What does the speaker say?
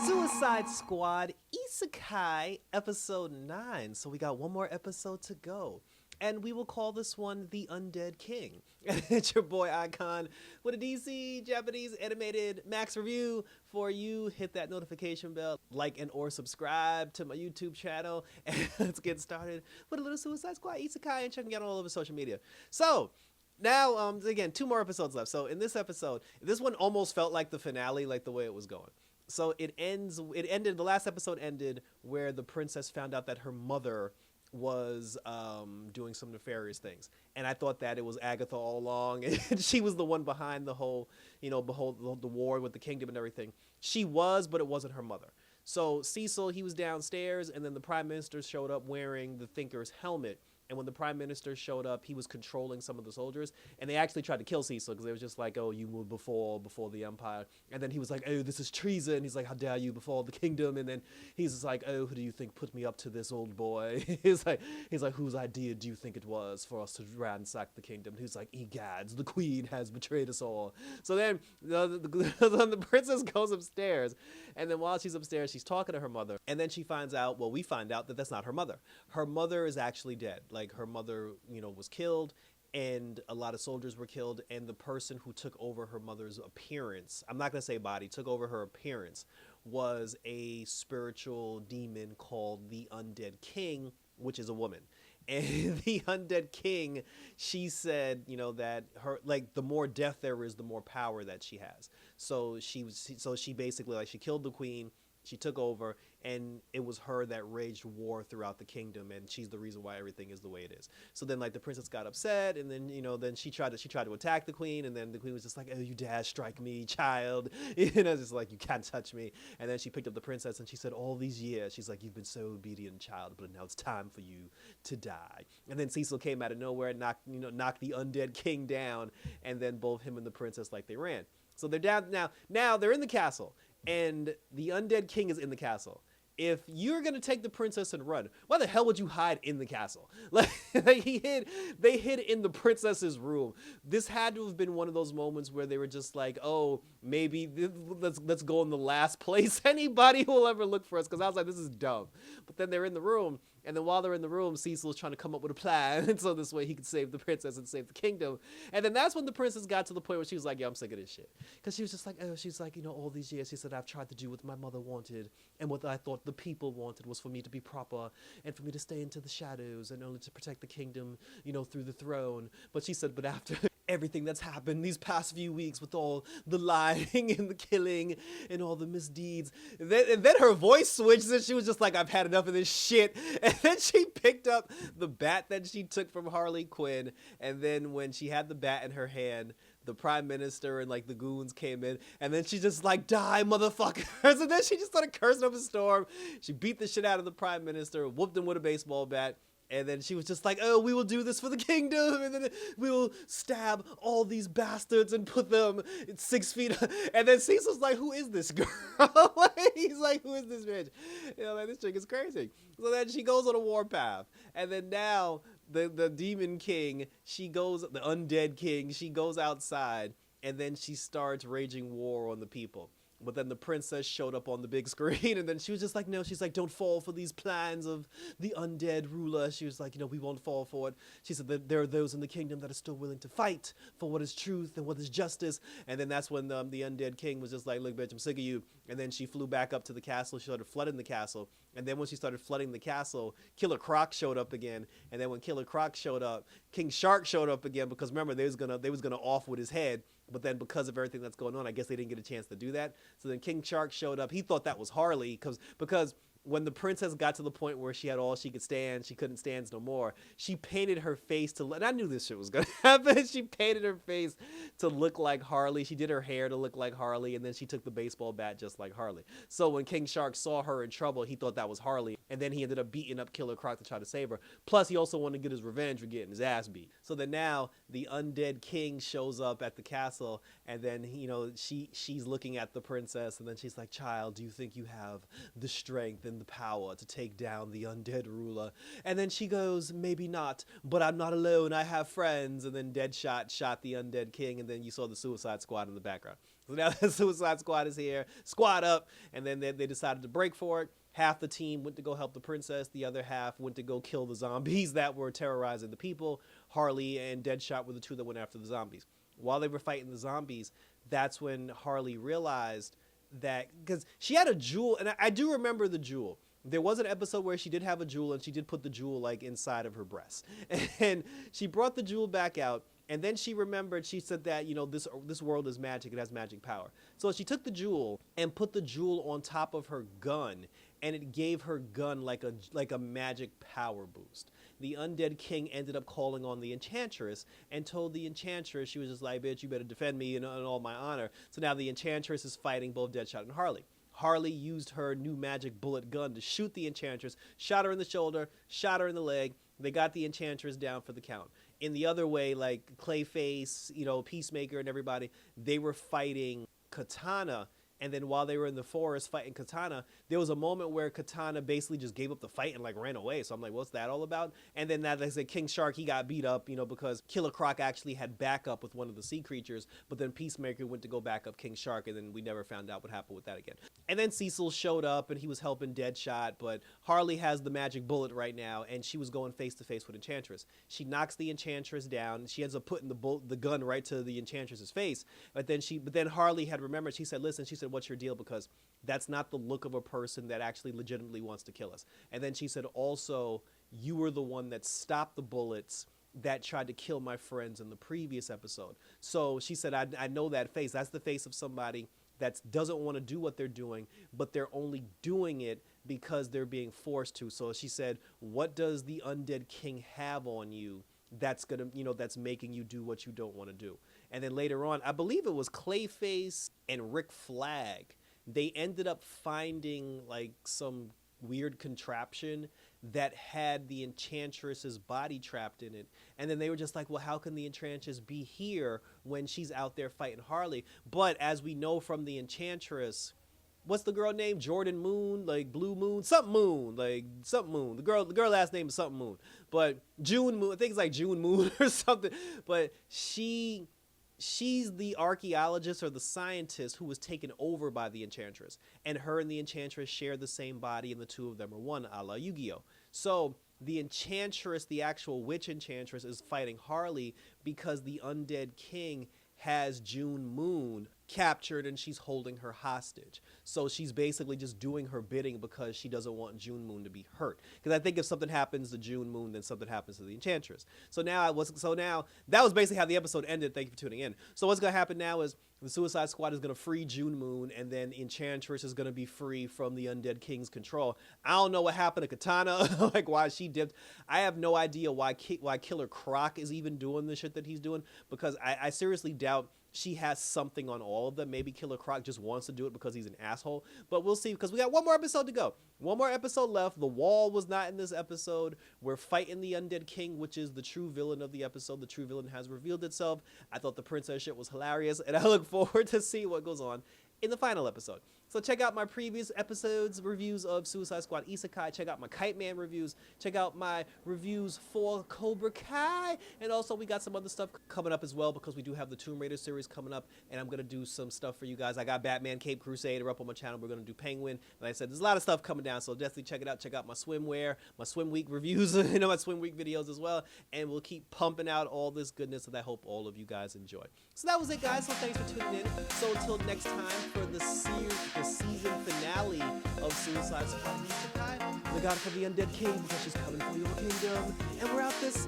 Suicide Squad Isekai episode 9. So we got one more episode to go. And we will call this one The Undead King. It's your boy Icon with a DC Japanese animated max review for you. Hit that notification bell, like and or subscribe to my YouTube channel. And let's get started with a little Suicide Squad Isekai and checking out all over social media. So now, again, 2 more episodes left. So in this episode, this one almost felt like the finale, like the way it was going. So the last episode ended where the princess found out that her mother was doing some nefarious things. And I thought that it was Agatha all along, and she was the one behind the whole, the war with the kingdom and everything. She was, but it wasn't her mother. So Cecil, he was downstairs, and then the prime minister showed up wearing the Thinker's helmet. And when the prime minister showed up, he was controlling some of the soldiers. And they actually tried to kill Cecil because they was just like, oh, you will before the empire. And then he was like, oh, this is treason. He's like, how dare you before the kingdom? And then he's just like, oh, who do you think put me up to this, old boy? he's like, whose idea do you think it was for us to ransack the kingdom? And he's like, egads, the queen has betrayed us all. So then the princess goes upstairs. And then while she's upstairs, she's talking to her mother. And then she finds out, we find out that that's not her mother. Her mother is actually dead. Like, her mother, was killed, and a lot of soldiers were killed, and the person who took over her mother's appearance, I'm not going to say body, took over her appearance, was a spiritual demon called the Undead King, which is a woman. And the Undead King, she said, that her, like, the more death there is, the more power that she has. So she basically, she killed the queen. She took over, and it was her that waged war throughout the kingdom, and she's the reason why everything is the way it is. So then, the princess got upset, and then, then she tried to attack the queen, and then the queen was just like, oh, you dare strike me, child. Just like, you can't touch me. And then she picked up the princess, and she said, all these years, she's like, you've been so obedient, child, but now it's time for you to die. And then Cecil came out of nowhere and knocked the Undead King down, and then both him and the princess, they ran. So they're down now they're in the castle. And the Undead King is in the castle. If you're going to take the princess and run, why the hell would you hide in the castle? They hid in the princess's room. This had to have been one of those moments where they were just like, oh, maybe let's go in the last place anybody will ever look for us. Because I was like, this is dumb. But then they're in the room. And then while they're in the room, Cecil's trying to come up with a plan. And so this way he could save the princess and save the kingdom. And then that's when the princess got to the point where she was like, yeah, I'm sick of this shit. Because she was just like, oh, she's like, all these years, she said, I've tried to do what my mother wanted. And what I thought the people wanted was for me to be proper and for me to stay into the shadows and only to protect the kingdom, through the throne. But she said, but after everything that's happened these past few weeks with all the lying and the killing and all the misdeeds, and then her voice switched and she was just like, I've had enough of this shit. And then she picked up the bat that she took from Harley Quinn, and then when she had the bat in her hand, the prime minister and the goons came in, and then she just die, motherfuckers. And then she just started cursing up a storm. She beat the shit out of the prime minister, whooped him with a baseball bat. And then she was just like, oh, we will do this for the kingdom. And then we will stab all these bastards and put them 6 feet. And then Cecil's like, who is this girl? He's like, who is this bitch? This chick is crazy. So then she goes on a warpath. And then now the demon king, the undead king, she goes outside. And then she starts raging war on the people. But then the princess showed up on the big screen, and then she was just like, no, she's like, don't fall for these plans of the undead ruler. She was like, we won't fall for it. She said that there are those in the kingdom that are still willing to fight for what is truth and what is justice. And then that's when the undead king was just like, look, bitch, I'm sick of you. And then she flew back up to the castle. She started flooding the castle. And then when she started flooding the castle, Killer Croc showed up again. And then when Killer Croc showed up, King Shark showed up again, because remember, they was gonna off with his head. But then because of everything that's going on, I guess they didn't get a chance to do that. So then King Shark showed up. He thought that was Harley because when the princess got to the point where she had all she could stand, she couldn't stand no more, she painted her face and I knew this shit was going to happen. She painted her face to look like Harley. She did her hair to look like Harley, and then she took the baseball bat just like Harley. So when King Shark saw her in trouble, he thought that was Harley, and then he ended up beating up Killer Croc to try to save her. Plus, he also wanted to get his revenge for getting his ass beat. So then now the undead king shows up at the castle, and then, she's looking at the princess, and then she's like, child, do you think you have the strength and given the power to take down the undead ruler. And then she goes, maybe not, but I'm not alone, I have friends. And then Deadshot shot the undead king, and then you saw the Suicide Squad in the background. So now the Suicide Squad is here, squad up, and then they decided to break for it. Half the team went to go help the princess. The other half went to go kill the zombies that were terrorizing the people. Harley and Deadshot were the two that went after the zombies. While they were fighting the zombies, that's when Harley realized that, because she had a jewel, and I do remember the jewel. There was an episode where she did have a jewel, and she did put the jewel like inside of her breast. And she brought the jewel back out, and then she remembered, she said that, you know, this world is magic, it has magic power. So she took the jewel and put the jewel on top of her gun, and it gave her gun like a magic power boost. The undead king ended up calling on the enchantress and told the enchantress, she was just like, bitch, you better defend me in all my honor. So now the enchantress is fighting both Deadshot and Harley. Harley used her new magic bullet gun to shoot the enchantress, shot her in the shoulder, shot her in the leg. They got the enchantress down for the count. In the other way, like Clayface, you know, Peacemaker and everybody, they were fighting Katana. And then while they were in the forest fighting Katana, there was a moment where Katana basically just gave up the fight and like ran away. So I'm like, what's that all about? And then that they said King Shark, he got beat up, you know, because Killer Croc actually had backup with one of the sea creatures. But then Peacemaker went to go back up King Shark, and then we never found out what happened with that again. And then Cecil showed up and he was helping Deadshot, but Harley has the magic bullet right now, and she was going face to face with Enchantress. She knocks the Enchantress down. She ends up putting the gun right to the Enchantress's face. But then Harley had remembered. She said, listen, she said, what's your deal? Because that's not the look of a person that actually legitimately wants to kill us. And then she said, also, you were the one that stopped the bullets that tried to kill my friends in the previous episode. So she said, I know that face. That's the face of somebody that doesn't want to do what they're doing, but they're only doing it because they're being forced to. So she said, what does the undead king have on you that's gonna, you know, that's making you do what you don't want to do? And then later on, I believe it was Clayface and Rick Flag, they ended up finding like some weird contraption that had the Enchantress's body trapped in it. And then they were just like, well, how can the Enchantress be here when she's out there fighting Harley? But as we know from the Enchantress, what's the girl name? Jordan Moon, like Blue Moon, something Moon, like something Moon. The girl last name is something Moon, but June Moon. I think it's like June Moon or something. But she's the archaeologist or the scientist who was taken over by the Enchantress, and her and the Enchantress share the same body, and the two of them are one, a la Yu-Gi-Oh. So the Enchantress, the actual witch Enchantress, is fighting Harley because the undead king has June Moon captured and she's holding her hostage. So she's basically just doing her bidding because she doesn't want June Moon to be hurt. Because I think if something happens to June Moon, then something happens to the Enchantress. So now that was basically how the episode ended. Thank you for tuning in. So what's gonna happen now is the Suicide Squad is gonna free June Moon, and then Enchantress is gonna be free from the Undead King's control. I don't know what happened to Katana, like why she dipped. I have no idea why Killer Croc is even doing the shit that he's doing, because I seriously doubt she has something on all of them. Maybe Killer Croc just wants to do it because he's an asshole. But we'll see, because we got one more episode to go. One more episode left. The Wall was not in this episode. We're fighting the Undead King, which is the true villain of the episode. The true villain has revealed itself. I thought the princess shit was hilarious, and I look forward to see what goes on in the final episode. So check out my previous episodes, reviews of Suicide Squad Isekai. Check out my Kite Man reviews. Check out my reviews for Cobra Kai. And also we got some other stuff coming up as well, because we do have the Tomb Raider series coming up, and I'm going to do some stuff for you guys. I got Batman Cape Crusader up on my channel. We're going to do Penguin. Like I said, there's a lot of stuff coming down, so definitely check it out. Check out my swimwear, my swim week reviews, you know, my swim week videos as well. And we'll keep pumping out all this goodness that I hope all of you guys enjoy. So that was it, guys. So thanks for tuning in. So until next time for the season finale of Suicide Squad Isekai, look out for the Undead King, because she's coming for your kingdom. And we're out this